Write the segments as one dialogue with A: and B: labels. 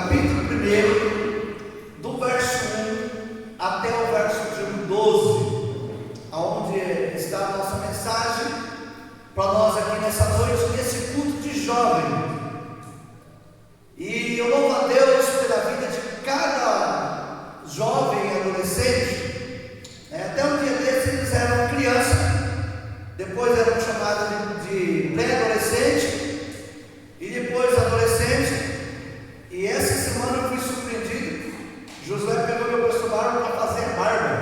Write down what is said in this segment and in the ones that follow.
A: capítulo 1, do verso 1 até o verso de 12, onde está a nossa mensagem para nós aqui nessa noite, nesse culto de jovem. E eu louvo a Deus pela vida de cada jovem e adolescente. Até um dia desses eles eram criança, depois eram chamados de pré-adolescente e depois adolescente. E essa semana eu fui surpreendido. Josué pegou meu pastor barba para fazer a barba,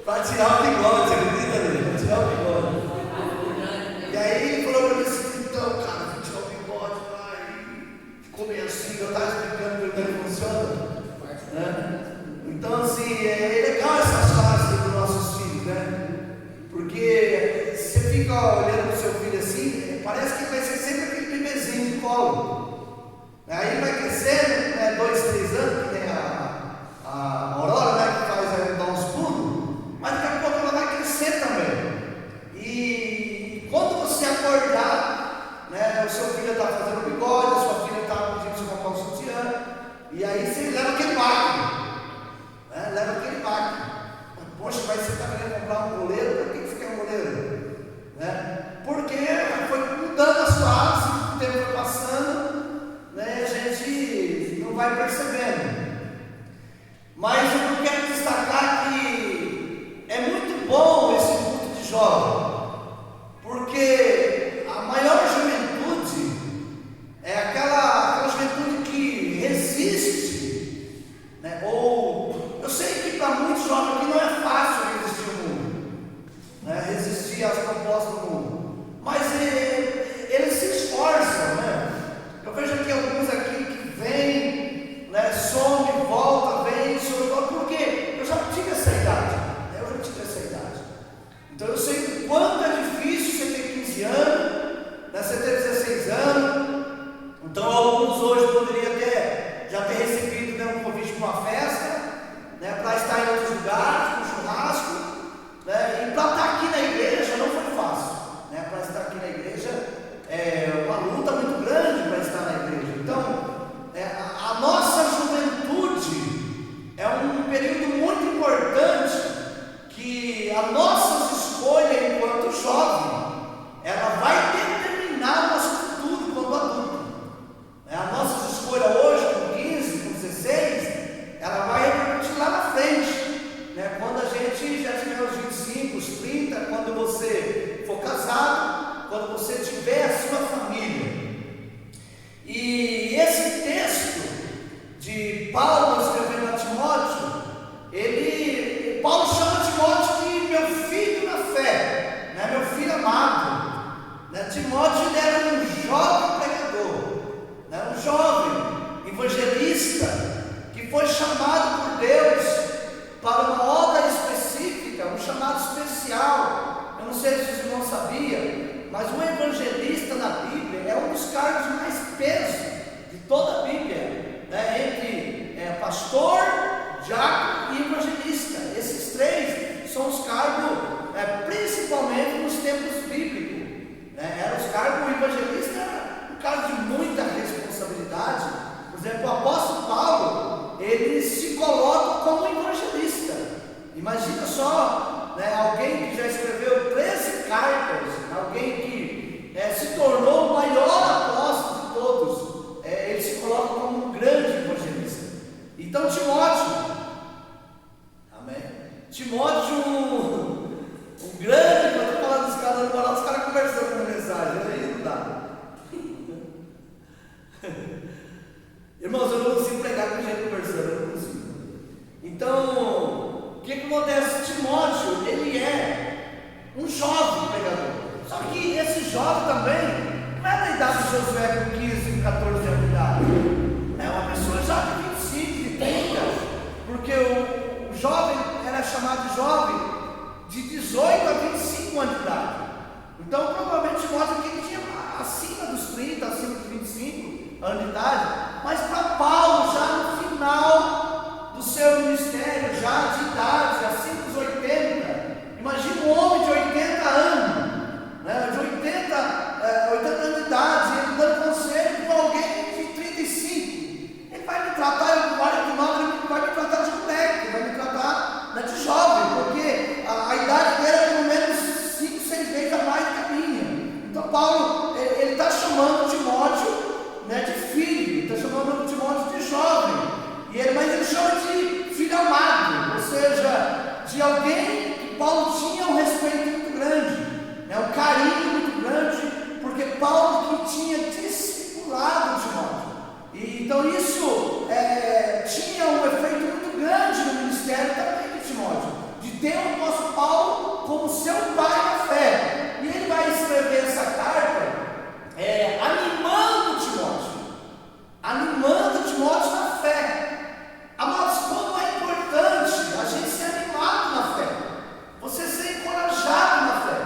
A: para tirar o bigode, você acredita nele? Para tirar o bigode. E aí ele falou para mim assim: então, cara, vou tirar o bigode, vai. Ficou meio assim, eu estava explicando como ele funciona, né? Então, assim, é legal essas fases dos nossos filhos, né? Porque você fica olhando para o seu filho assim, parece que vai ser sempre aquele bebezinho de colo. Aí vai crescendo, 2, 3 anos, que nem a Aurora, né, que faz dar uns pulos, mas daqui a pouco ela vai crescer também. E quando você acordar, né, o seu filho está fazendo bigode, a sua filha está pedindo você comprar um sutiã, e aí você leva aquele barco. Leva aquele barco. Poxa, mas você está querendo comprar um goleiro? Para que você quer um goleiro? Porque foi mudando as fases, o tempo foi passando, a gente não vai percebendo. Mas eu quero destacar que é muito bom esse culto de jovem, porque a maior juventude é aquela juventude que resiste, ou eu sei que para muitos jovens aqui não é fácil resistir ao mundo, resistir às propostas do mundo, mas eles se esforçam, Eu vejo aqui alguns aqui que vêm, some, volta, vem, some, volta, porque eu já tive essa idade, então eu sei o quanto é difícil você ter 15 anos, você ter 16 anos, então alguns hoje poderiam já ter recebido um convite para uma festa, para estar em outros lugares, com churrasco, e para estar aqui na igreja não foi fácil, para estar aqui na igreja é uma luta muito grande para estar na igreja. Então, a nossa juventude é um período muito importante, que a nossa escolha enquanto jovem, ela vai determinar nosso futuro quando adulto. A nossa escolha hoje, com 15, com 16, ela vai repercutir lá na frente, quando a gente já tiver os 25, os 30, quando você for casado, quando você tiver a sua família. E esse texto de Paulo escrevendo a Timóteo, Paulo chama Timóteo de meu filho na fé, meu filho amado. Timóteo era um jovem pregador, um jovem evangelista, que foi chamado por Deus para uma obra específica, um chamado especial. Eu não sei se os irmãos sabiam, mas o evangelista na Bíblia é um dos cargos mais pesos de toda a Bíblia, entre pastor, diácono e evangelista. Esses três são os cargos, principalmente nos tempos bíblicos. Era os cargos, o evangelista era um cargo de muita responsabilidade. Por exemplo, o apóstolo Paulo, ele se coloca como evangelista. Imagina só, alguém que já escreveu 13 cartas, alguém que se tornou o maior apóstolo de todos, ele se coloca como um grande evangelista. Então Timóteo, amém? Timóteo, um grande, quando eu estou falando dos caras, os caras conversando na mensagem, aí não dá. Irmãos, eu não consigo pregar com gente conversando, eu não consigo. Então, o que acontece? Timóteo, ele é um jovem pregador. Só que esse jovem também não é da idade de Josué com 15, 14 anos de idade. É uma pessoa já de 25, de 30, porque o jovem era chamado de jovem de 18 a 25 anos de idade. Então, provavelmente Timóteo aqui ele tinha acima dos 30, acima dos 25 anos de idade, mas para Paulo, já no final do seu ministério, já de idade, acima dos 80, imagina um homem de 80 anos, de 80 anos de idade, ele dando respeito muito grande, né? Um carinho muito grande, porque Paulo que tinha discipulado Timóteo. E então isso tinha um efeito muito grande no ministério também de Timóteo, de ter o apóstolo Paulo como seu pai na fé. E ele vai escrever essa carta animando Timóteo na fé. Amados, como é importante a gente ser animado na fé, você ser encorajado na fé,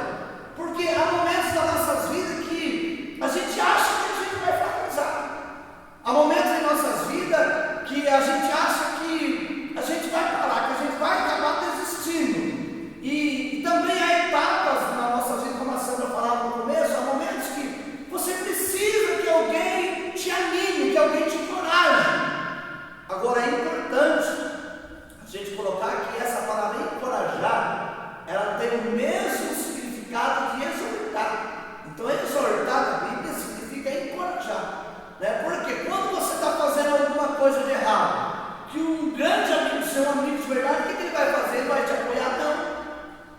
A: porque há momentos das nossas vidas que a gente acha que a gente vai fracassar, há momentos em nossas vidas que a gente acha que a gente vai parar, que a gente vai acabar desistindo, e também há etapas na nossa vida, como a Sandra falava no começo, há momentos que você precisa que alguém te anime, que alguém te encoraje. Agora é importante a gente colocar que essa palavra encorajar, ela tem o mesmo significado de exortar. Então exortar na Bíblia significa encorajar, né? Porque quando você está fazendo alguma coisa de errado, que um grande amigo seu, um amigo de verdade, o que ele vai fazer? Ele vai te apoiar? Não.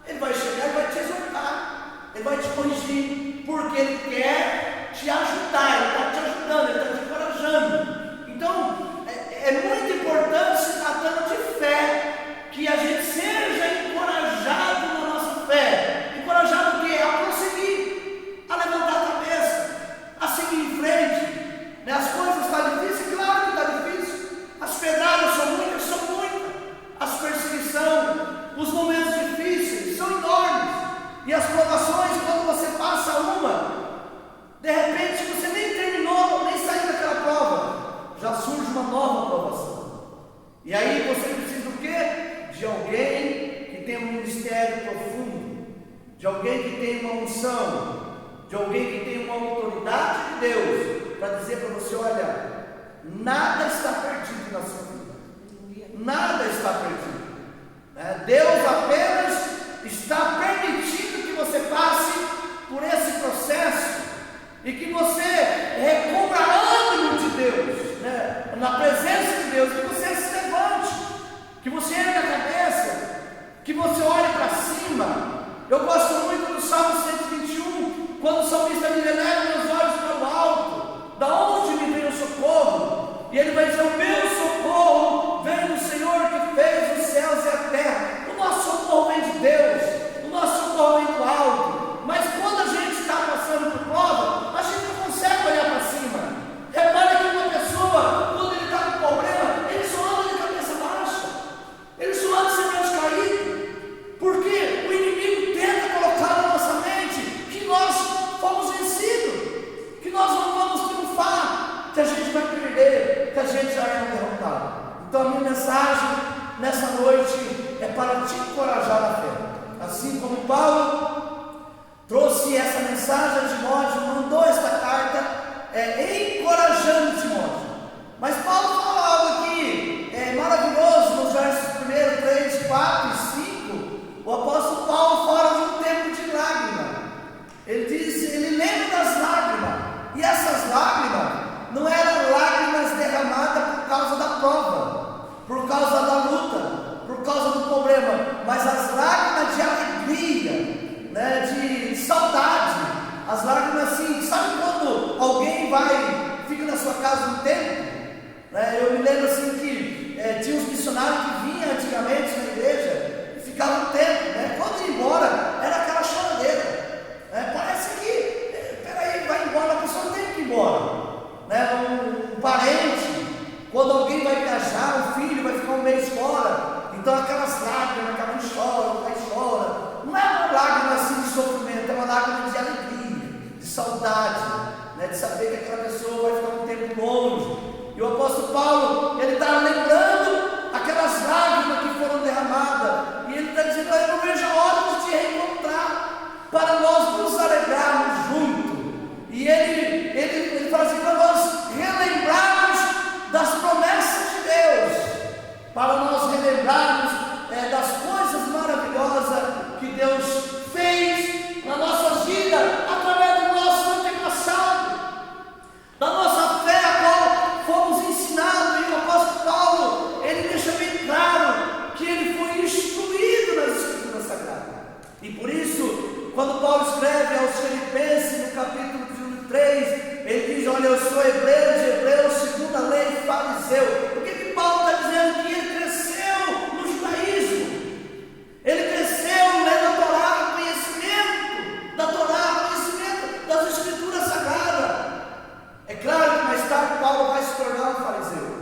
A: Ele vai chegar e vai te exortar, ele vai te corrigir, porque ele quer te ajudar, ele está te ajudando, ele está te encorajando. Então, é muito importante, se tratando de fé, que a gente seja encorajado na nossa fé. Encorajado o quê? A prosseguir, a levantar a cabeça, a seguir em frente, né? As coisas estão difíceis, claro que está difícil. As pedradas são muitas, as perseguições, os momentos difíceis são enormes, e as provações, quando você passa uma, de repente você nem terminou, nem saiu daquela prova, já surge uma nova provação. E aí você precisa do quê? De alguém que tem um ministério profundo, de alguém que tem uma unção, de alguém que tem uma autoridade de Deus, para dizer para você: olha, nada está perdido na sua vida, nada está perdido. Deus apenas está permitindo que você passe por esse processo e que você recubra ânimo de Deus, né? Na presença de Deus, que você se levante, que você erga a cabeça, que você olhe para cima. Eu gosto muito do Salmo 121, quando o salmista diz: eleva meus olhos para o alto, da onde me vem o socorro? E ele vai dizer: o meu socorro vem do Senhor que fez os céus e a terra. O nosso socorro vem de Deus, o nosso socorro vem do alto. Mas quando a gente está passando por prova, a gente não consegue olhar para cima. Repare que uma pessoa, quando ele está com problema, ele só anda de cabeça baixa, ele só anda semblante caído, porque o inimigo tenta colocar na nossa mente que nós fomos vencidos, que nós não vamos triunfar, que a gente vai perder, que a gente já é um derrotado. Então a minha mensagem nessa noite é para te encorajar na fé, assim como Paulo trouxe essa mensagem a Timóteo, mandou esta carta encorajando Timóteo. Mas Paulo fala algo aqui maravilhoso nos versos 1, 3, 4 e 5. O apóstolo Paulo fala de um tempo de lágrima. Ele diz, ele lembra das lágrimas, e essas lágrimas não eram lágrimas derramadas por causa da prova, por causa da luta, por causa do problema, mas as lágrimas de alegria, né, de saudade, as lágrimas assim. Sabe quando alguém fica na sua casa um tempo, né? Eu me lembro assim que tinha uns missionários que vinham antigamente na igreja e ficavam um tempo, né? Quando ia embora era aquela choradeira, né? Parece que peraí, vai embora, a pessoa tem que ir embora, né? Um parente, quando alguém vai viajar, um filho vai ficar um mês fora, então aquelas lágrimas, aquela mãe chora, o pai chora. Não é uma lágrima assim de sofrimento, é uma lágrima de alegria, de saudade, né? De saber que aquela pessoa vai ficar um tempo longe. E o apóstolo Paulo, ele está lembrando aquelas lágrimas que foram derramadas, e ele está dizendo: eu não vejo a hora de te reencontrar, para nós nos alegrarmos juntos. E ele fala assim: para nós relembrarmos das promessas de Deus, para nós relembrarmos das coisas maravilhosas que Deus fez na nossa vida, através do nosso antepassado, da nossa fé, a qual fomos ensinados. E o apóstolo Paulo, ele deixa bem claro que ele foi instruído nas Escrituras Sagradas, e por isso Quando Paulo escreve aos Filipenses, no capítulo 3, ele diz: olha, eu sou hebreu de hebreus, segundo a lei, fariseu. O que Paulo está dizendo? Que ele cresceu no judaísmo, ele cresceu lendo a Torá, conhecimento da Torá, conhecimento das Escrituras Sagradas. É claro que mais tarde Paulo vai se tornar um fariseu,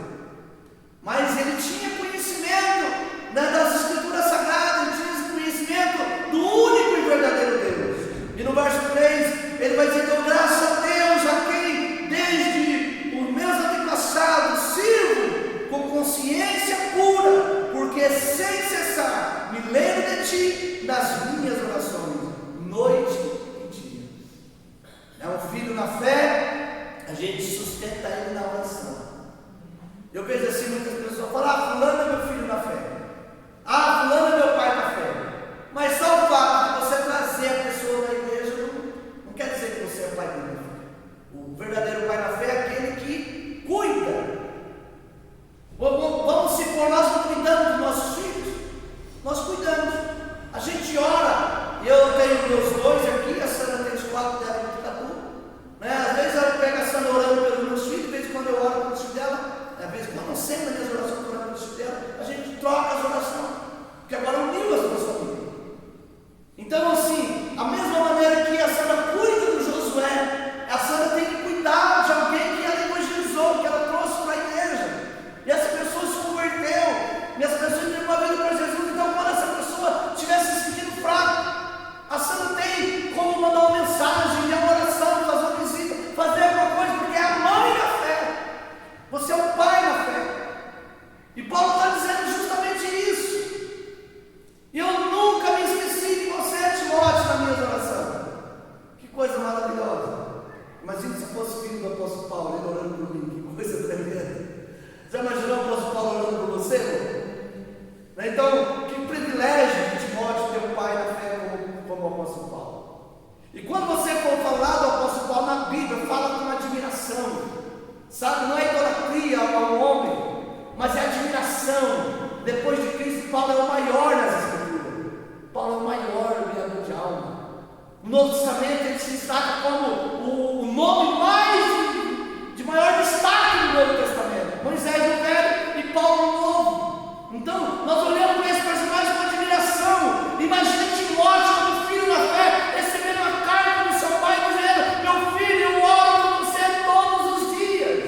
A: mas ele tinha conhecimento, né, das Escrituras Sagradas, ele tinha conhecimento do único e verdadeiro Deus. E no verso 3 ele vai dizer: então, graças a Deus, a quem desde os meus antepassados sirvo com consciência pura, porque sem cessar me lembro de ti nas minhas orações, noite e dia. É um filho na fé, a gente sustenta ele na oração. Eu vejo assim muitas pessoas falam: ah, fulano é meu filho na fé, ah, fulano é meu pai na fé. Mas só o fato de você trazer a pessoa na igreja não quer dizer que você é pai dele na fé. O verdadeiro pai na fé é aquele que cuida. Vamos supor, nós não cuidamos dos nossos filhos? Nós cuidamos. A gente ora. Eu tenho meus dois aqui, a Sandra tem os 4 dela no Tatu, né? Às vezes ela pega a Sandra orando pelos meus filhos, de vez em quando eu oro pelos filhos dela, às vezes quando eu sempre nas minhas orações orando pelos filhos dela, a gente troca as orações, porque agora uniu as duas famílias. Então, assim, a mesma maneira que a Sandra cuida do Josué, a Sandra tem que cuidar de alguém que ela evangelizou, que ela trouxe para a igreja, e essa pessoa se converteu, e essa pessoa entregou a vida para Jesus. Então, quando essa pessoa estiver se sentindo fraca, a Sandra tem como mandar uma mensagem, enviar uma oração, fazer uma visita, fazer alguma coisa, porque é a mãe da fé, você é o pai da fé. E Paulo está dizendo justamente isso. E eu nunca me esqueci de você, Timóteo, na minha oração. Que coisa maravilhosa. Imagina se fosse filho do apóstolo Paulo, ele orando por mim, que coisa tremenda. Já imaginou o apóstolo Paulo orando por você, irmão? Então, que privilégio de Timóteo ter um pai na fé como o apóstolo Paulo. E quando você for falar do apóstolo Paulo na Bíblia, fala com admiração, sabe? Não é idolatria ao homem, mas é admiração. Depois de Cristo, Paulo é o maior nas Escrituras. Paulo é o maior ganhador de alma. No Novo Testamento ele se destaca como o nome de maior destaque do Novo Testamento. Moisés no Velho e Paulo no Novo. Então, nós olhamos para esse personagem com admiração. Imagina Timóteo como filho na fé, recebendo uma carta do seu pai dizendo: meu filho, eu oro por você todos os dias.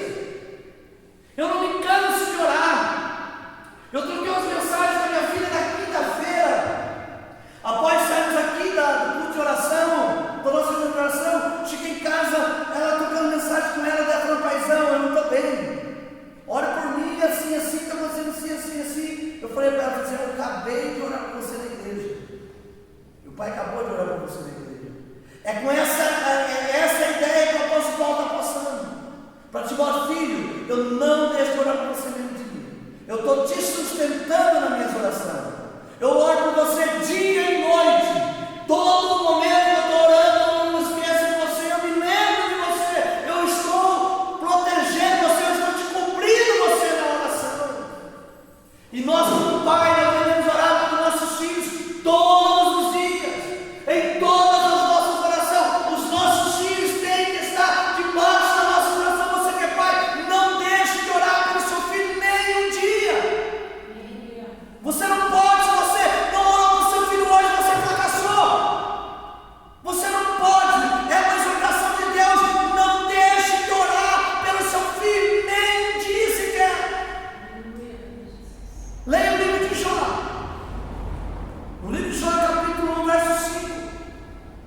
A: Eu não me canso de orar. Eu troquei as mensagens da minha filha na quinta-feira. Após sairmos aqui do culto de oração, da nossa reunião de oração, cheguei em casa, ela trocando mensagem com ela, ela falando: paizão, eu não estou bem. Ora por mim, assim, está fazendo assim. Eu falei para ela, eu acabei de orar por você na igreja. E o pai acabou de orar por você na igreja. É com essa ideia que o apóstolo Paulo está passando. Para Timóteo: filho, eu não deixo de orar por você nenhum dia. Eu estou te sustentando nas minhas orações. Eu oro por você dia e noite. Todo momento que eu estou orando, eu não esqueço de você, eu me lembro de você. Eu estou protegendo você, eu estou te cumprindo você na oração. E nós, como pai, nós devemos orar pelos nossos filhos todos os dias, em todas as nossas orações. Os nossos filhos têm que estar debaixo da nossa oração. Você que é pai, não deixe de orar pelo seu filho nem um dia. Você não pode, se você não orou pelo seu filho hoje, você fracassou. Você não pode, é uma exortação de Deus, não deixe de orar pelo seu filho nem um dia sequer. Leia o livro de Jó. No livro de Jó, capítulo 1, verso 5.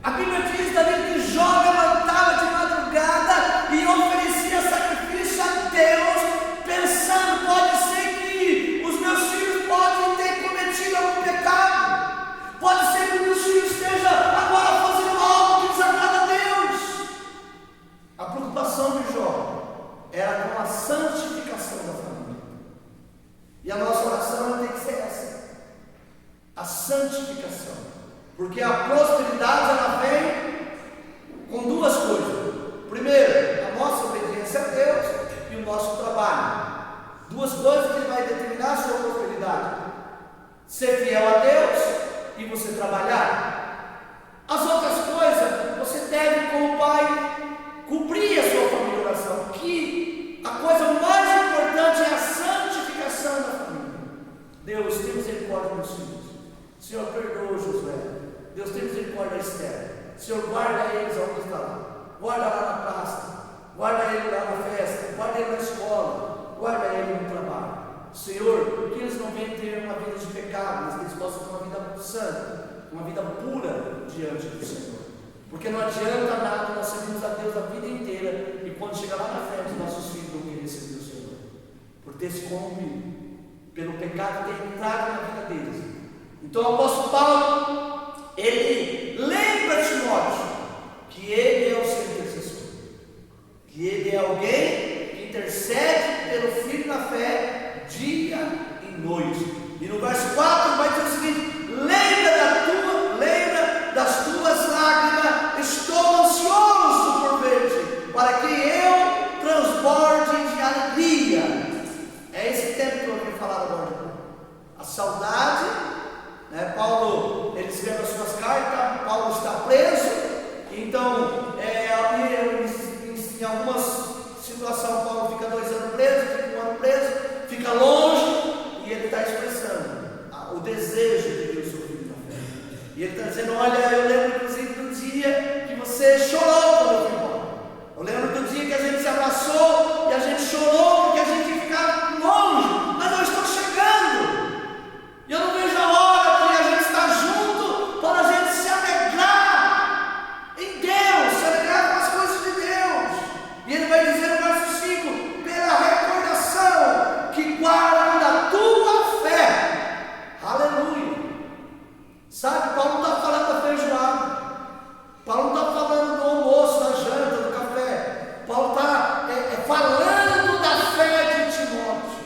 A: A Bíblia diz também que Jó levantava de madrugada e oferecia sacrifício a Deus, pensando: pode ser que os meus filhos podem ter cometido algum pecado, pode ser que os meus filhos estejam agora fazendo algo que desagrada a Deus. A preocupação de Jó era com a santificação da família. E a nossa oração tem que ser essa: a santificação. Porque a prosperidade, ela vem com duas coisas. Primeiro, a nossa obediência a Deus e o nosso trabalho. Duas coisas que vai determinar a sua prosperidade: ser fiel a Deus e você trabalhar. As outras da Esther. Senhor, guarda eles aonde está lá. Guarda lá na praça. Guarda ele lá na festa. Guarda ele na escola. Guarda ele no trabalho. Senhor, que eles não venham ter uma vida de pecado, mas que eles possam ter uma vida santa, uma vida pura diante do Senhor. Porque não adianta nada nós servirmos a Deus a vida inteira e quando chegar lá na frente, nossos filhos não querem servir o Senhor, por ter se corrompido, pelo pecado que tem entrado na vida deles. Então o apóstolo Paulo, ele lembra Timóteo que ele é o seu intercessor, que ele é alguém que intercede pelo filho na fé dia e noite. E no verso 4 vai dizer o seguinte: lembra das tuas lágrimas, estou ansioso por ver-te, para que eu transborde de alegria. É esse tempo que eu ouvi falar agora. A saudade, né? Paulo, ele escreve as suas cartas, Paulo está preso, então, em algumas situações, Paulo fica 2 anos preso, fica 1 ano preso, fica longe, e ele está expressando o desejo de Deus sobre ele na fé. E ele está dizendo: olha, eu lembro inclusive do dia que você chorou quando eu fui embora. Eu lembro do dia que a gente se abraçou e a gente chorou porque a gente ia ficar longe, mas eu estou chegando. E eu não vejo a hora que a gente está junto para a gente se alegrar em Deus, se alegrar com as coisas de Deus. E ele vai dizer no verso 5: pela recordação que guarda da tua fé. Aleluia. Sabe, Paulo não está falando da feijoada, Paulo não está falando do almoço, da janta, do café. Paulo está falando da fé de Timóteo.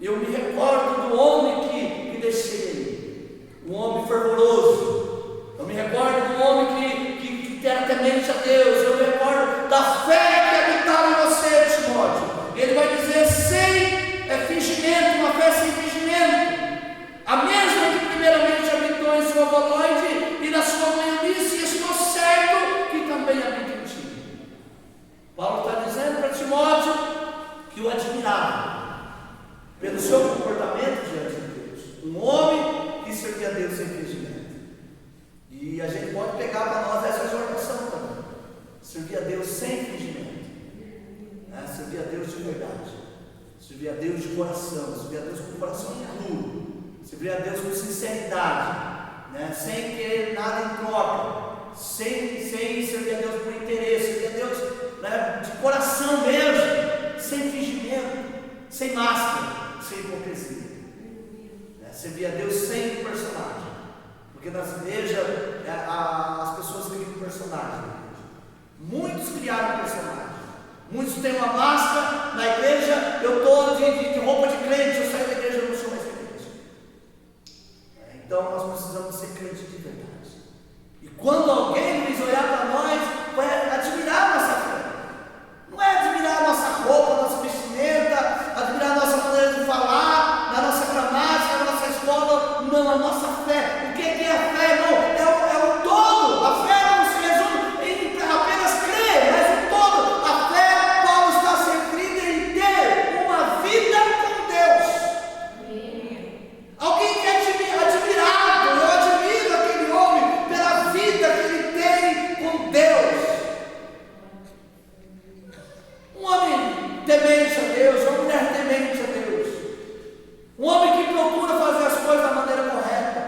A: Eu me recordo do homem que deixei, um homem fervoroso. Eu me recordo do homem que era temente a Deus. Eu me recordo da fé que habitava em você, Timóteo. E ele vai dizer: sem fingimento, uma fé sem fingimento, a mesma que primeiramente habitou em sua valoide e na sua manhanice, e estou certo que também habita em ti. Paulo está dizendo para Timóteo que o admirava pelo seu comportamento diante de Deus, um homem que servia a Deus sem fingimento. E a gente pode pegar para nós essa exortação também: servir a Deus sem fingimento, né? Servir a Deus de verdade, servir a Deus de coração, servir a Deus com o coração puro, servir a Deus com sinceridade, né? Sem querer nada em troca, sem servir a Deus por interesse, servir a Deus, né, de coração mesmo, sem fingimento, sem máscara, sem hipocrisia, né? Servir a Deus sem personagem, porque nas igrejas as pessoas criam personagem. Muitos criaram personagem, muitos têm uma máscara. Na igreja eu estou de roupa de crente, eu saio da igreja, eu não sou mais crente. Então nós precisamos ser crentes de verdade. E quando alguém nos olhar para nós, vai admirar a nossa fé. Não é admirar a nossa roupa, a nossa vestimenta, admirar a nossa maneira de falar, na nossa gramática, na nossa escola. Não, a nossa fé. O que é a fé? Não, é o todo. A fé não se resume em apenas crer, mas o todo. A fé, Paulo está se referindo em ter uma vida com Deus. Alguém que é admirado, eu admiro aquele homem pela vida que ele tem com Deus. Um homem temente a Deus, uma mulher temente a Deus, um homem que procura fazer as coisas da maneira correta,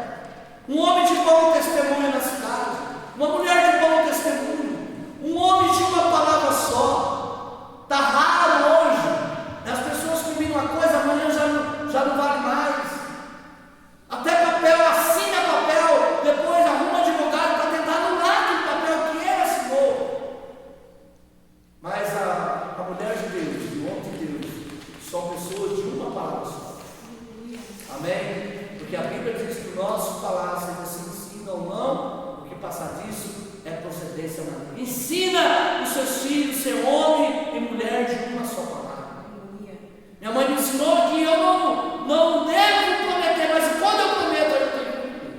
A: um homem de bom testemunho na cidade, uma mulher de bom testemunho, um homem de uma palavra só. Está raro hoje, as pessoas combinam uma coisa, amanhã já não vale mais. Até papel, assina papel, depois arruma advogado para tentar anular aquele papel que ele assinou. Mas a mulher de Deus, o homem de Deus, são pessoas de uma palavra só. Amém? Porque a Bíblia diz que o nosso falar, seja se ensina ou não, o que passar disso é procedência humana. Ensina os seus filhos a ser homem e mulher de uma só palavra. Minha mãe me ensinou que eu não devo prometer, mas quando eu prometo, eu tenho que cumprir.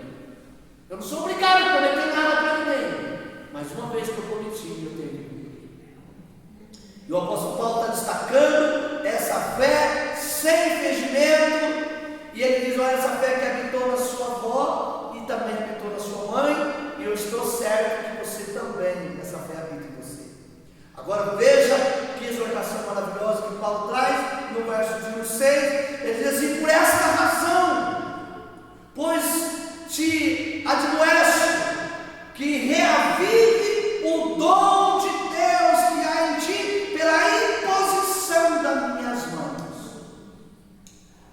A: Eu não sou obrigado a prometer nada para ninguém, mas uma vez que eu prometi, eu tenho que cumprir. E o apóstolo Paulo está destacando essa fé sem fingimento, e ele diz: olha, essa fé que habitou na sua avó e também habitou na sua mãe, e eu estou certo que você também, essa fé habita em você. Agora veja que exortação maravilhosa que Paulo traz no verso de 1 6. Ele diz assim: por esta razão, pois te admoesto que reavive o dom de Deus que há em ti pela imposição das minhas mãos.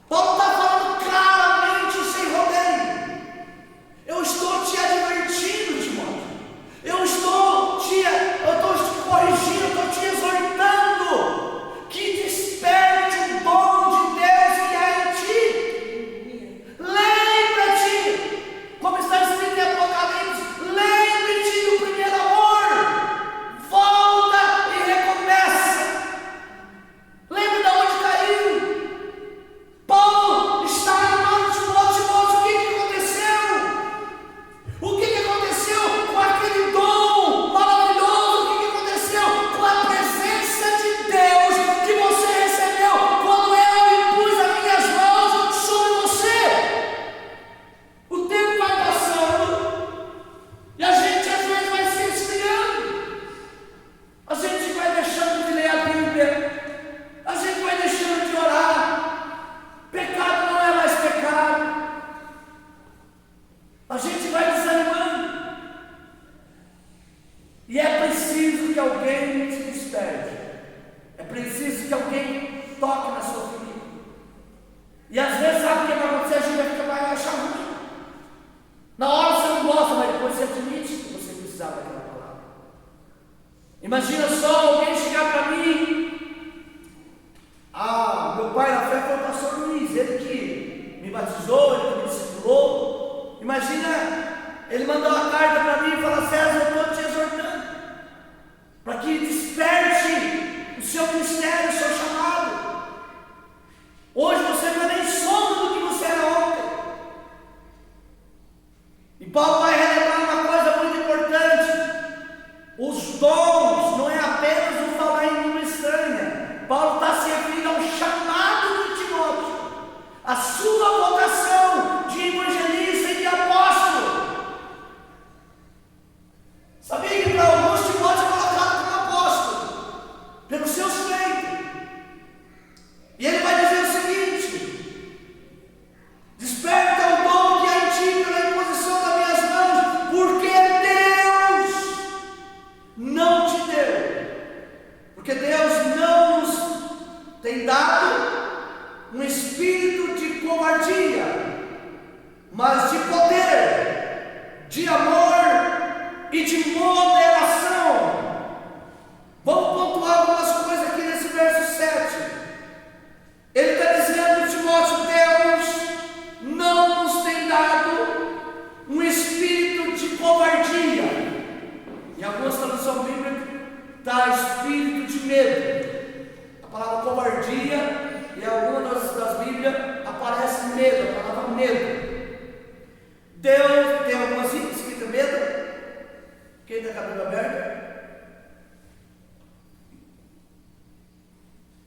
A: Paulo está falando claramente, sem rodeio. Eu estou te advertindo, Timóteo. Eu estou te corrigindo, eu estou te exortando que desperte o dom de Deus que há em ti. Lembra-te, como está escrito em Apocalipse, lembre-te do primeiro amor. Volta e recomeça. Lembra de onde caiu? Paulo está amando Timóteo. O que aconteceu? O que aconteceu com aquele dom maravilhoso? O que aconteceu com a presença de Deus que você recebeu quando eu impus as minhas mãos sobre você? O tempo vai passando e a gente às vezes vai se esfriando. A gente vai deixando de ler a Bíblia. A gente vai deixando de orar. Pecado não é mais pecado. A gente vai desanimando. E é preciso que alguém te desperte. É preciso que alguém toque na sua vida. E às vezes, sabe o que vai acontecer? A gente vai achar ruim. Na hora você não gosta, mas depois você admite que você precisava daquela palavra. Imagina só alguém chegar para mim. Meu pai na fé foi o pastor Luiz, ele que me batizou, ele que me discipulou. Imagina, ele mandou uma carta para mim e falou: César, eu estou te exortando para que desperte o seu ministério, o seu chamado. Hoje você não é nem sombra do que você era ontem. E Paulo vai relembrar uma coisa muito importante: os dons não é apenas o falar em língua estranha. Paulo está se referindo ao chamado de Timóteo, a sua vocação de evangelista e de apóstolo. Sabia que para alguns Timóteo é colocado como apóstolo pelos seus feitos. E ele vai dizer o seguinte: desperta o dom que há em ti pela imposição das minhas mãos, porque Deus não te deu. Porque Deus não nos tem dado um espírito de covardia, mas de poder, de amor e de moderação. Vamos pontuar algumas coisas aqui nesse verso 7. Ele está dizendo, Timóteo, Deus não nos tem dado um espírito de covardia. Em algumas traduções bíblicas está espírito de medo. A palavra covardia, em algumas das Bíblias, aparece medo, a palavra medo. Deus tem algumas escritas medo. Quem está com a Bíblia aberta?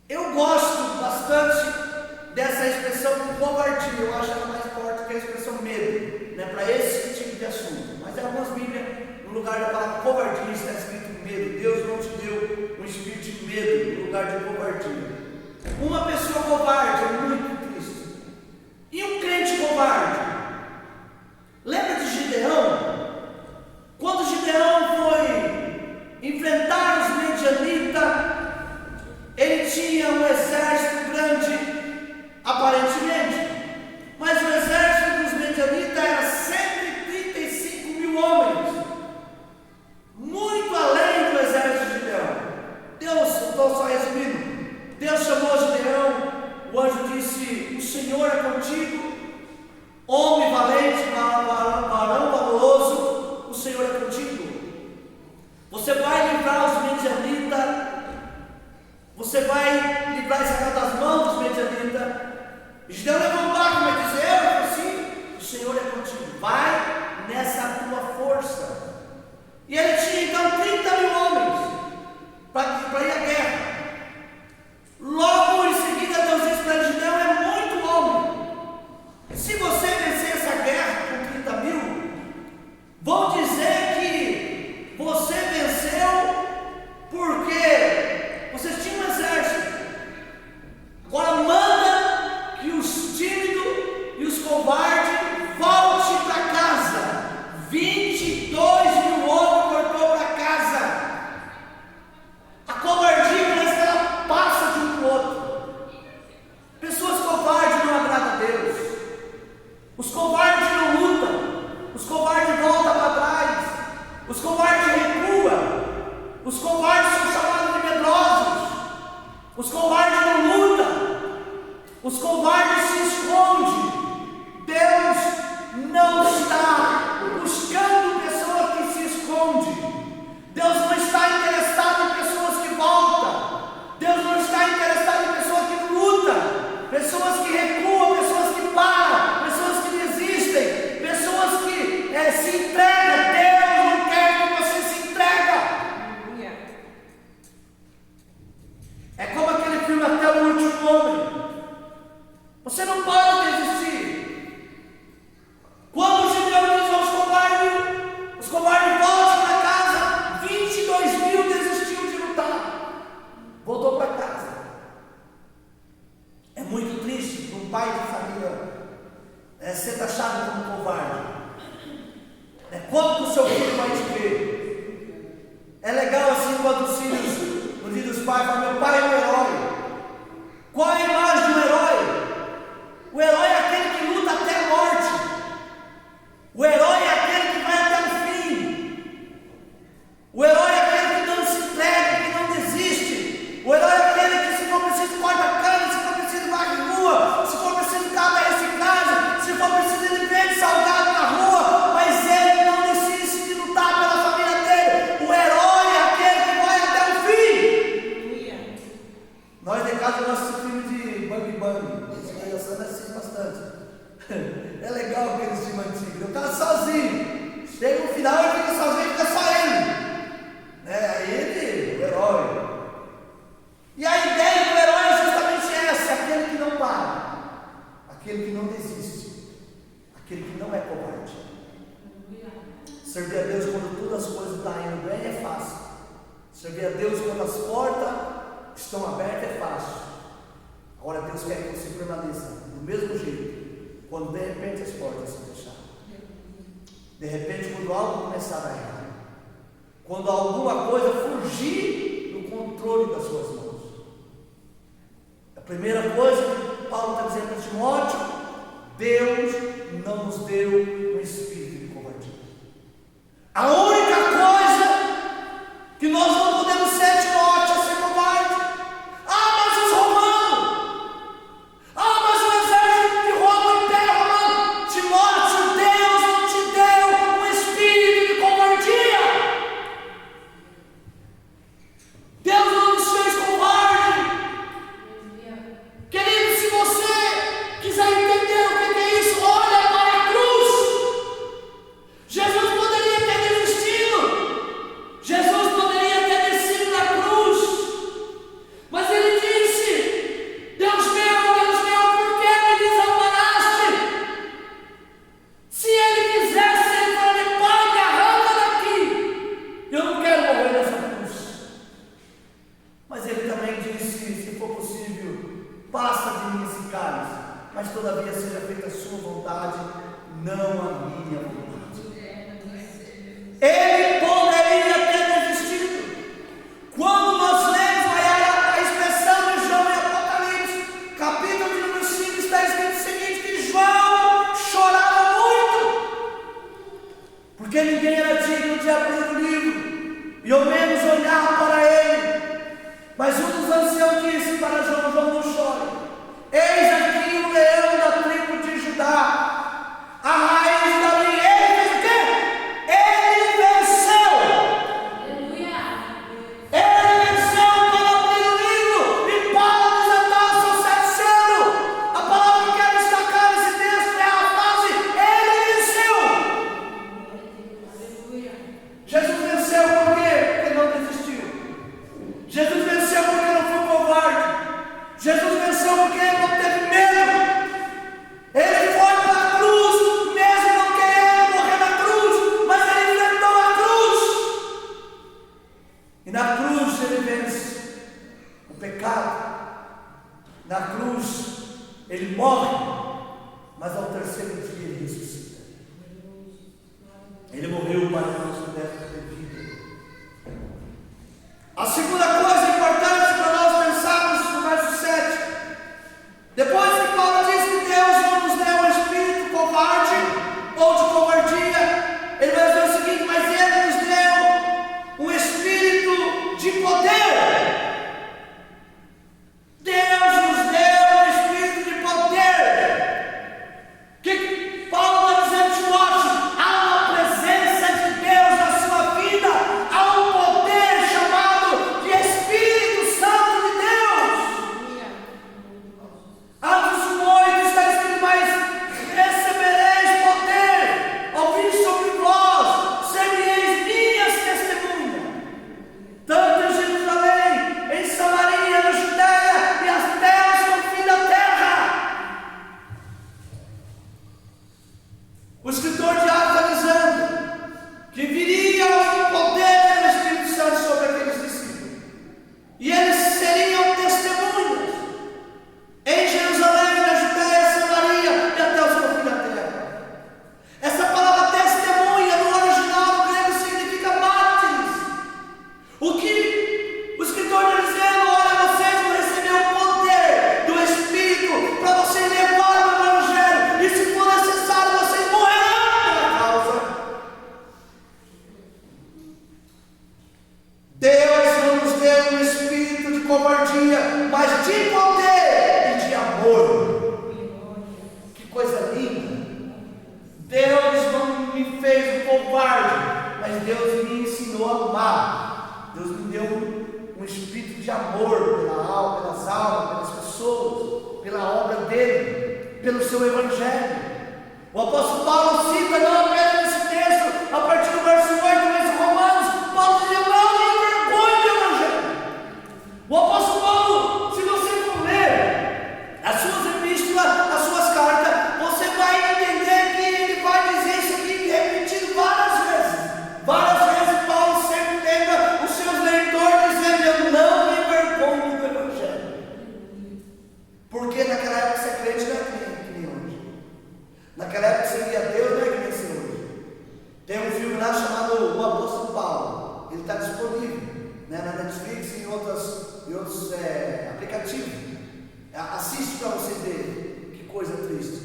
A: Eu gosto bastante dessa expressão covardia. Eu acho ela mais forte que a expressão medo, né, para esse tipo de assunto. Mas em algumas Bíblias, no lugar da palavra covardia, está escrito medo. Deus não te deu um espírito de medo no lugar de covardia. Uma pessoa covarde é muito triste. E um crente covarde? Lembra de Gideão? Quando Gideão foi enfrentar os medianitas, ele tinha um exército grande, aparentemente, mas o exército dos medianitas era 135 mil homens, muito além do exército de Gideão. Deus, estou só resumindo, Deus chamou Gideão, o anjo disse: o Senhor é contigo, homem valente, varão valoroso, o Senhor é contigo. Você vai livrar os medianitas, você vai livrar Israel das mãos dos medianitas. Gideão levou um barco, mas disse: eu assim, o Senhor é contigo, vai nessa tua força. E ele tinha então 30 mil homens para ir à guerra. Logo em seguida, Deus disse para Gideão: é muito homem. Se você vencer essa guerra com 30 mil, vou dizer Os covardes recuam. Os covardes são chamados de medrosos. Os covardes não lutam. Os covardes se escondem. Deus não está buscando pessoas que se escondem. Deus não está interessado em pessoas que voltam. Deus não está interessado em pessoas que lutam, pessoas que recuam, pessoas que param, pessoas que desistem, pessoas que se entregam. Deus não quer que você se entregue. É como aquele filme Até o Último Homem. Você não pode desistir. Quando o Gideão diz aos covardes, os covardes voltam para casa. 22 mil desistiu de lutar, voltou para casa. É muito triste para um pai de família ser taxado como covarde. Quando o seu filho vai te ver? É legal assim quando os filhos, no dia dos pais, falam: meu pai é um herói. Qual é a imagem do herói? O herói é aquele que luta até a morte. O herói é aquele que vai até o fim. O herói é aquele que não se entrega, que não desiste. O herói é aquele que, se for preciso, corta a cana, se for preciso, varre rua, se for preciso, cata a reciclagem, se for preciso, ele vende salgado na rua, mas ele não desiste de lutar pela família dele. O herói é aquele que vai até o fim. Nós de casa nós assistimos de Bang Bang. Crianças assim bastante. É legal aquele filme antigo. O cara sozinho. Chega no final e fica sozinho, fica só ele. Aí ele, o herói. E a ideia do herói é justamente essa: aquele que não para, aquele que não desiste, aquele que não é covarde. Servir a Deus quando todas as coisas estão indo bem é fácil. Servir a Deus quando as portas estão abertas é fácil. Agora Deus quer que você permaneça do mesmo jeito quando de repente as portas se fecharem. De repente, quando algo começar a errar, quando alguma coisa fugir do controle das suas mãos. A primeira coisa que Paulo está dizendo para Timóteo: Deus não nos deu um espírito de covardia. A única coisa que nós não podemos ser, Timóteo, é ser covarde. Mas os romanos, mas o exército de Roma, o Império Romano. Timóteo, Deus não te deu um espírito de covardia. Deus não nos fez covarde. Querido, se você quiser entender o que é isso, olha para a cruz. Jesus poderia ter desistido. Jesus poderia ter descido da cruz. Mas ele disse: Deus meu, por que me desamparaste? Se ele quisesse, ele falaria: Pai, me arranca daqui. Eu não quero morrer nessa cruz. Mas ele também disse: se for possível, passa de mim esse cálice, mas todavia seja feita a sua vontade, não a minha vontade. Ele poderia ter desistido. Quando nós lemos a expressão de João em Apocalipse, capítulo de número 5, está escrito o seguinte: que João chorava muito, porque ninguém era digno de abrir o livro, e ao menos olhar para ele. Mas um dos anciãos disse para João: João, não chore. Eis aqui o leão da tribo de Judá, a raiz da minha. Ele fez o quê? Ele venceu. Ele venceu para abrir o livro e para desatar seu sete selo. A palavra que quero destacar nesse texto é a frase: ele venceu. Jesus venceu por quê? Porque não desistiu. Jesus venceu porque não foi covarde. Jesus venceu porque ele não teve medo. Ele foi para a cruz, mesmo não querendo morrer na cruz, mas ele enfrentou a cruz. E na cruz ele vence o pecado. Na cruz ele morre, mas ao terceiro dia ele ressuscita. Ele morreu para que nós pudéssemos ter vida. A segunda coisa importante para nós pensarmos no verso 7, depois que Paulo diz que Deus não nos deu um espírito covarde ou de covardia, ele vai dizer o seguinte: mas ele nos deu Deus não nos deu um espírito de covardia, mas de poder e de amor. Que coisa linda! Deus não me fez um covarde, mas Deus me ensinou a amar. Deus me deu um espírito de amor pela alma, pelas almas, pelas pessoas, pela obra dele, pelo seu evangelho. O apóstolo Paulo cita não apenas nesse texto, a partir do verso 8, mas em Romanos, Paulo dizia: não me envergonhe do evangelho. O apóstolo Paulo, se você for ler as suas epístolas, as suas cartas, você vai entender que ele vai dizer isso aqui repetido várias vezes. Várias vezes Paulo sempre lembra os seus leitores dizendo: eu não me envergonho do evangelho. Porque naquela época ser crente não é que nem hoje. Naquela época você via Deus, não é que nem ser hoje. Tem um filme lá chamado O Apóstolo Paulo. Ele está disponível, né, na Netflix e em outros aplicativos. Assiste para você ver que coisa triste.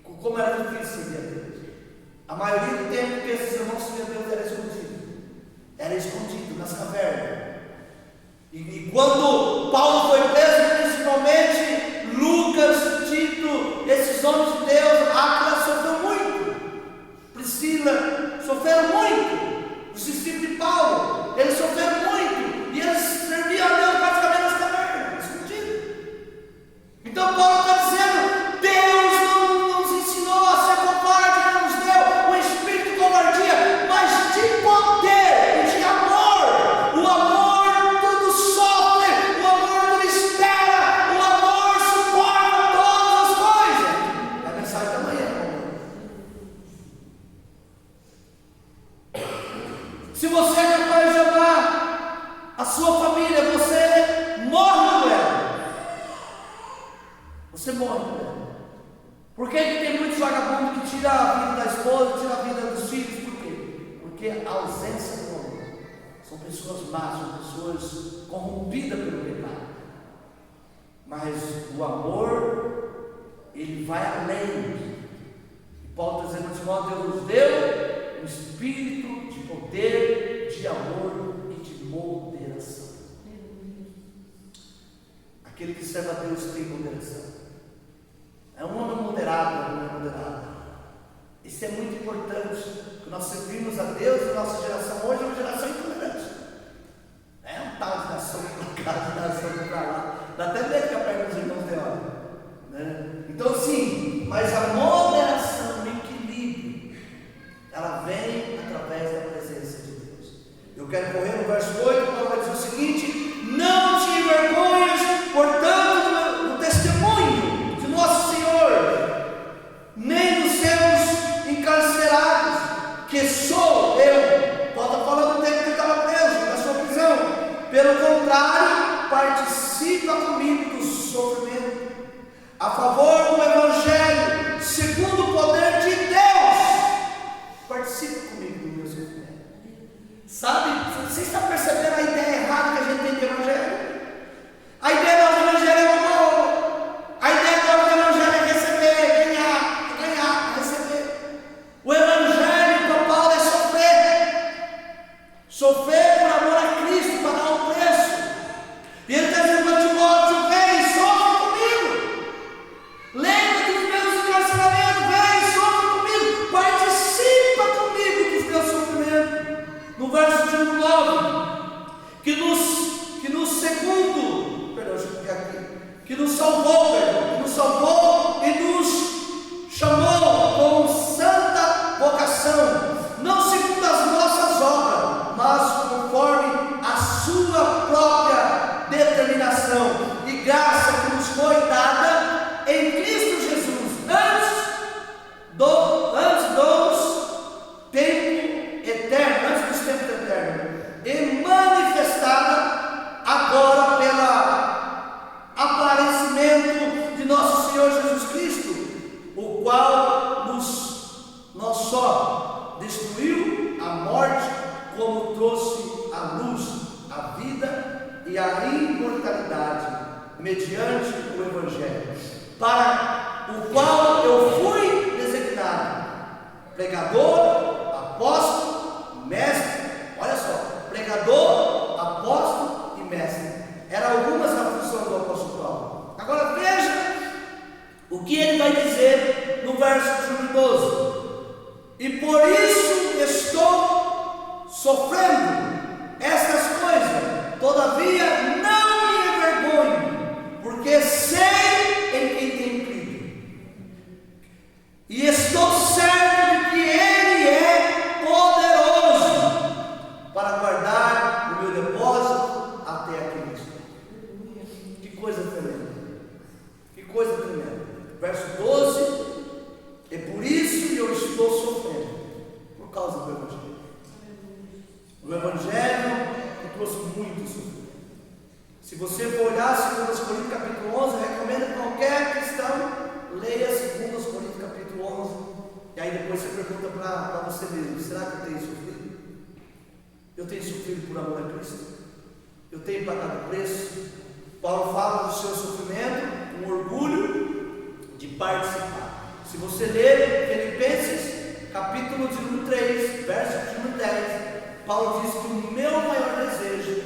A: Como era difícil ver Deus. A maioria do tempo que esses irmãos se viam Deus era escondido. Era escondido nas cavernas. E quando Paulo foi preso, principalmente Lucas, Tito, esses homens de Deus, Áquila sofreu muito, Priscila sofreram muito, os discípulos de Paulo, eles sofreram muito, e eles serviam a Deus praticamente nas cavernas, escondidos. Então Paulo está dizendo: Deus não nos ensinou a ser covarde, não nos deu um espírito de covardia, mas de poder e de amor. O amor tudo sofre, o amor tudo espera, o amor suporta todas as coisas. É a mensagem da manhã, se você é capaz de amar a sua família, você morre por ela. Você morre por ela. Por que tem muitos vagabundos que tiram a vida da esposa, tiram a vida dos filhos? Por quê? Porque a ausência do amor. São pessoas más, são pessoas corrompidas pelo pecado. Mas o amor, ele vai além. E Paulo está dizendo: Deus nos deu um espírito de poder, de amor e de moderação. Aquele que serve a Deus tem moderação. É um homem moderado, uma mulher moderada. Isso é muito importante, porque nós servimos a Deus e a nossa geração hoje é uma geração intolerante. É um tal de nação para cá, de nação para lá. Dá até medo que a perna dos irmãos de olho, né? Então sim, mas a moderação, o equilíbrio, ela vem através da presença de Deus. Eu quero correr no verso 8, Paulo vai dizer o seguinte: não te envergonhes, portanto, do testemunho de nosso Senhor, nem dos seus encarcerados, que sou eu. Paulo está falando do tempo que ele estava preso, na sua prisão. Pelo contrário, participa comigo do sofrimento, a favor do Evangelho, segundo o poder de Deus. Participe comigo do meu sofrimento. Sabe, você está percebendo a ideia errada que a gente tem de Evangelho? A ideia do Evangelho é uma obra. A ideia do Evangelho é receber, ganhar, receber. O Evangelho para Paulo é sofrer por amor a Cristo, para dar um preço. E ele está dizendo para Timóteo: vem, sofre comigo. Lembra dos meus encarceramentos, vem, sofre comigo. Participa comigo dos meus sofrimentos. No verso de 9, que nos segundo, perdão, deixa eu pegar aqui, que nos salvou e nos chamou com santa vocação, não segundo as nossas obras, mas conforme a sua própria determinação e graça que nos foi dada em Cristo Jesus, antes dos tempos eternos, e manifestada agora pelo aparecimento de nosso Senhor Jesus Cristo, o qual não só destruiu a morte, como trouxe à luz a vida e a imortalidade mediante o Evangelho, para o qual eu fui designado pregador, apóstolo, mestre. Olha só, pregador, sofrendo estas coisas, todavia não me envergonho, porque sei em quem tenho crido, e estou certo de que Ele é poderoso para guardar o meu depósito até aquele dia. Que coisa tremenda! Que coisa tremenda! Verso 12: é por isso que eu estou sofrendo, por causa do Evangelho. O Evangelho me trouxe muito sofrimento. Se você for olhar 2 Coríntios capítulo 11, eu recomendo que qualquer cristão leia 2 Coríntios capítulo 11, e aí depois você pergunta para você mesmo: será que eu tenho sofrido? Eu tenho sofrido por amor a Cristo? Eu tenho pagado o preço? Paulo fala do seu sofrimento com orgulho de participar. Se você ler Filipenses capítulo de número 3, verso de número 10, Paulo diz que o meu maior desejo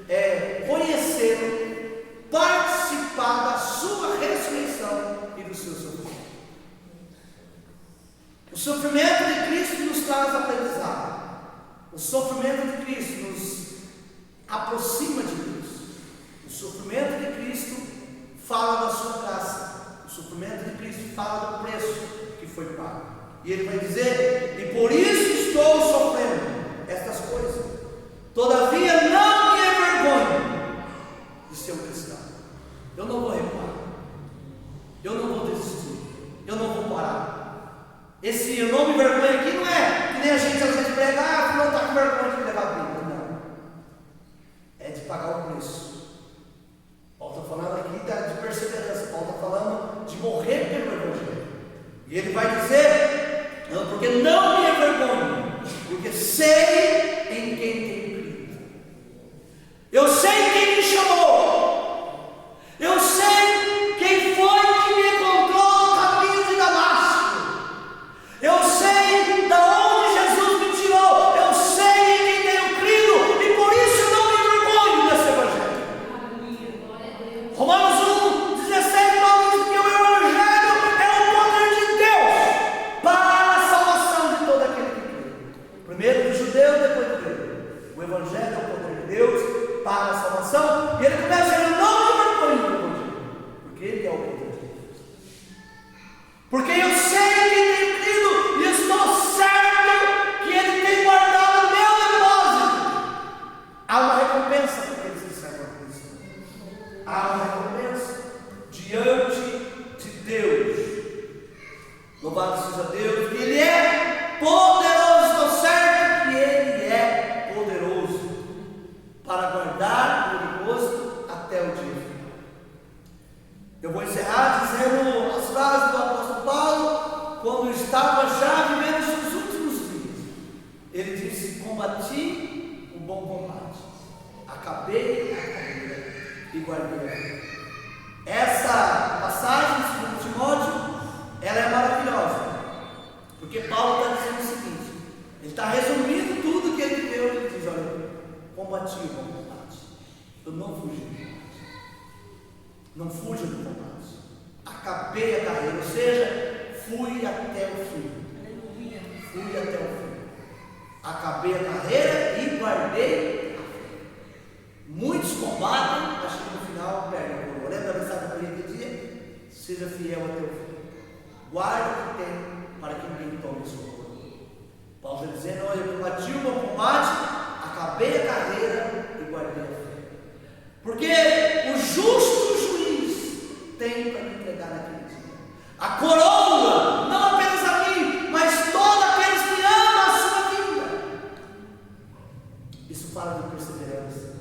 A: é conhecê-lo, participar da sua ressurreição e do seu sofrimento. O sofrimento de Cristo nos traz aprendizado. O sofrimento de Cristo nos aproxima de Deus. O sofrimento de Cristo fala da sua graça. O sofrimento de Cristo fala do preço que foi pago. E ele vai dizer: e por isso estou sofrendo estas coisas, todavia não me envergonho de ser um cristão. Eu não vou recuar, eu não vou desistir, eu não vou parar. Esse eu não me envergonho aqui não é que nem a gente às vezes prega: não está com vergonha de levar a Bíblia. Não, é de pagar o preço. Paulo está falando aqui de perseverança. Paulo está falando de morrer pelo Evangelho. E ele vai dizer: não, porque não me envergonho, porque sei em quem tenho crido. Eu sei quem me chamou. Eu sei quem foi que me encontrou no caminho de Damasco. Eu sei da onde Jesus me tirou. Eu sei em quem tenho crido, e por isso não me envergonho desse Evangelho. Romanos 1:17, Paulo diz que o Evangelho é o poder de Deus para a salvação de todo aquele que crê. Primeiro do judeu, depois do grego. O Evangelho é o poder de Deus para a salvação. E ele começa a não me envergonho do Evangelho, porque ele é o poder de Deus. Porque eu sei que tenho crido e estou certo que ele tem guardado o meu depósito. Há uma recompensa para aqueles que servem a Cristo. Há uma recompensa diante de Deus. Louvado seja Deus, que Ele é poderoso. Estou certo que Ele é poderoso para guardar o depósito até o dia final. Eu vou encerrar dizendo as frases do apóstolo Paulo quando estava já vivendo os seus últimos dias. Ele disse: combati o bom combate, acabei a carreira e guardei a fé. Essa passagem de 2 Timóteo, ela é maravilhosa, porque Paulo está dizendo o seguinte: ele está resumindo tudo que ele viveu. Ele diz: olha, combati o bom combate, eu não fugi do combate, não fuja do combate, acabei a carreira, ou seja, fui até o fim. Fui até o fim, acabei a carreira e guardei a fé. Muitos combatem, mas que no final perdem a coroa. Lembra da mensagem que eu li aquele dia? Seja fiel até o fim, guarda o que tem, para que ninguém tome sua coroa. Paulo está dizendo: olha, eu combati o bom combate, acabei a carreira e guardei a fé. Porque o justo juiz tem para me entregar naquele dia a coroa, não apenas a mim, mas todos aqueles que amam a sua vida. Isso fala de perseverança.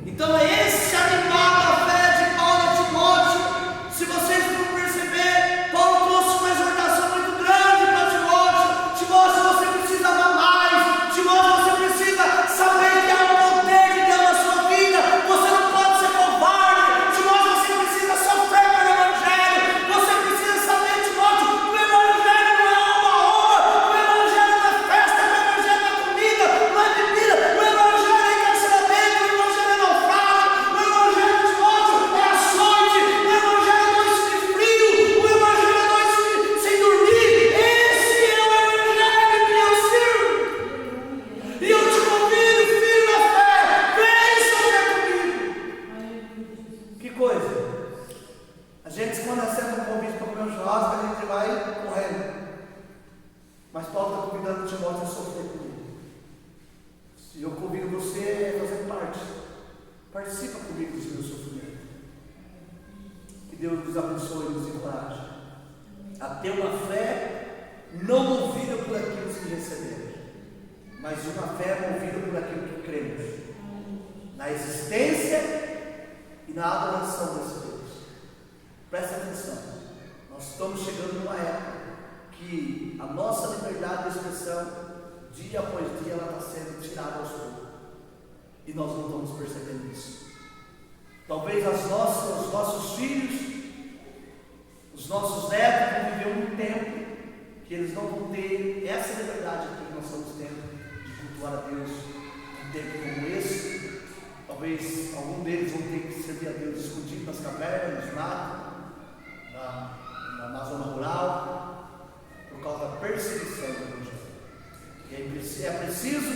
A: Então é esse animal da fé de Paulo a Timóteo. Se vocês não perceber, Paulo trouxe uma exortação muito grande para Timóteo. Timóteo, você precisa amar mais. Timóteo, você precisa saber que há um poder de Deus na sua vida. Você não pode ser covarde. Timóteo, você precisa sofrer pelo Evangelho. Você precisa saber, Timóteo, que o Evangelho não é uma honra. O Evangelho não é festa. O Evangelho não é comida, não é bebida. O Evangelho é encarceramento. O Evangelho é naufrágio. O Evangelho te você é fazer parte. Participa comigo do seu sofrimento. Que Deus nos abençoe e nos encoraje a ter uma fé não movida por aquilo que recebemos, mas uma fé movida por aquilo que cremos, na existência e na adoração desse Deus. Presta atenção, nós estamos chegando numa época que a nossa liberdade de expressão, dia após dia, ela está sendo tirada aos poucos, e nós não estamos percebendo isso. Talvez os nossos filhos, os nossos netos vão viver um tempo que eles não vão ter essa liberdade que nós estamos tendo de cultuar a Deus um tempo como esse. Talvez algum deles vão ter que servir a Deus escondido nas cavernas, nos matos, na zona rural, por causa da perseguição do Evangelho. E é preciso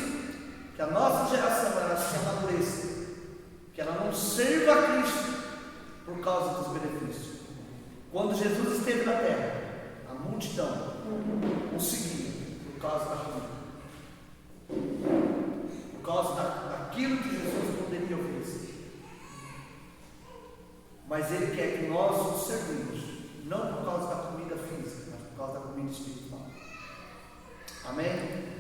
A: que a nossa geração ela se amadureça, que ela não sirva a Cristo por causa dos benefícios. Quando Jesus esteve na terra, a multidão o seguia por causa da comida, por causa daquilo que Jesus poderia oferecer. Mas Ele quer que nós o servimos, não por causa da comida física, mas por causa da comida espiritual. Amém?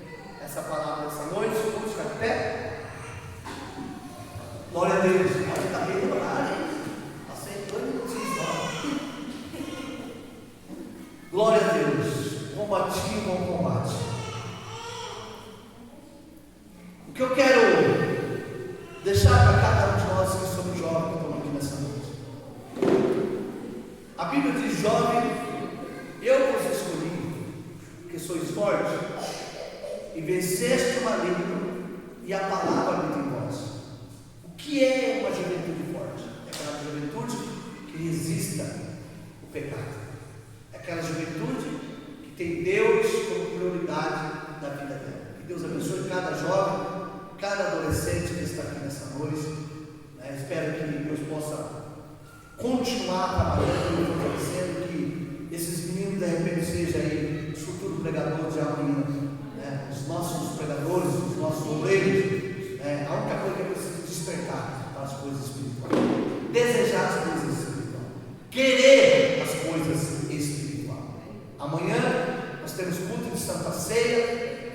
A: Essa palavra dessa noite, vamos ficar de pé? Glória a Deus. Olha, está bem no horário, hein? Passei 2 minutinhos só. Glória a Deus. Combati o bom combate. O que eu quero deixar para cada um de nós que somos jovens que estamos aqui nessa noite. A Bíblia diz: jovem, eu vos escolhi, que sois fortes, e venceste o maligno, e a palavra habita em vós. O que é uma juventude forte? É aquela juventude que resista o pecado. É aquela juventude que tem Deus como prioridade da vida dela. Que Deus abençoe cada jovem, cada adolescente que está aqui nessa noite. Espero que Deus possa continuar trabalhando e fortalecendo, que esses meninos de repente sejam aí os futuros pregadores de amanhã, os nossos pregadores, os nossos obreiros. A única coisa que é preciso despertar para as coisas espirituais, desejar as coisas espirituais, querer as coisas espirituais. Amanhã nós temos culto de Santa Ceia,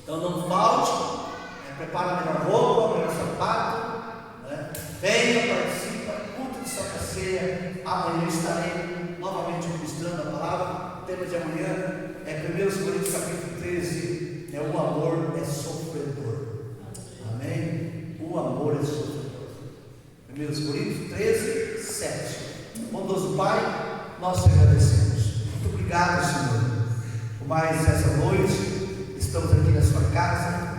A: então não falte, prepara a melhor roupa, o melhor sapato, venha, participa, culto de Santa Ceia. Amanhã estarei novamente ministrando a palavra. O tema de amanhã é 1 Coríntios capítulo 13, o amor é sofredor. Amém? O amor é sofredor. 1 Coríntios 13, 7. Bondoso Pai, nós te agradecemos. Muito obrigado, Senhor, por mais essa noite. Estamos aqui na sua casa.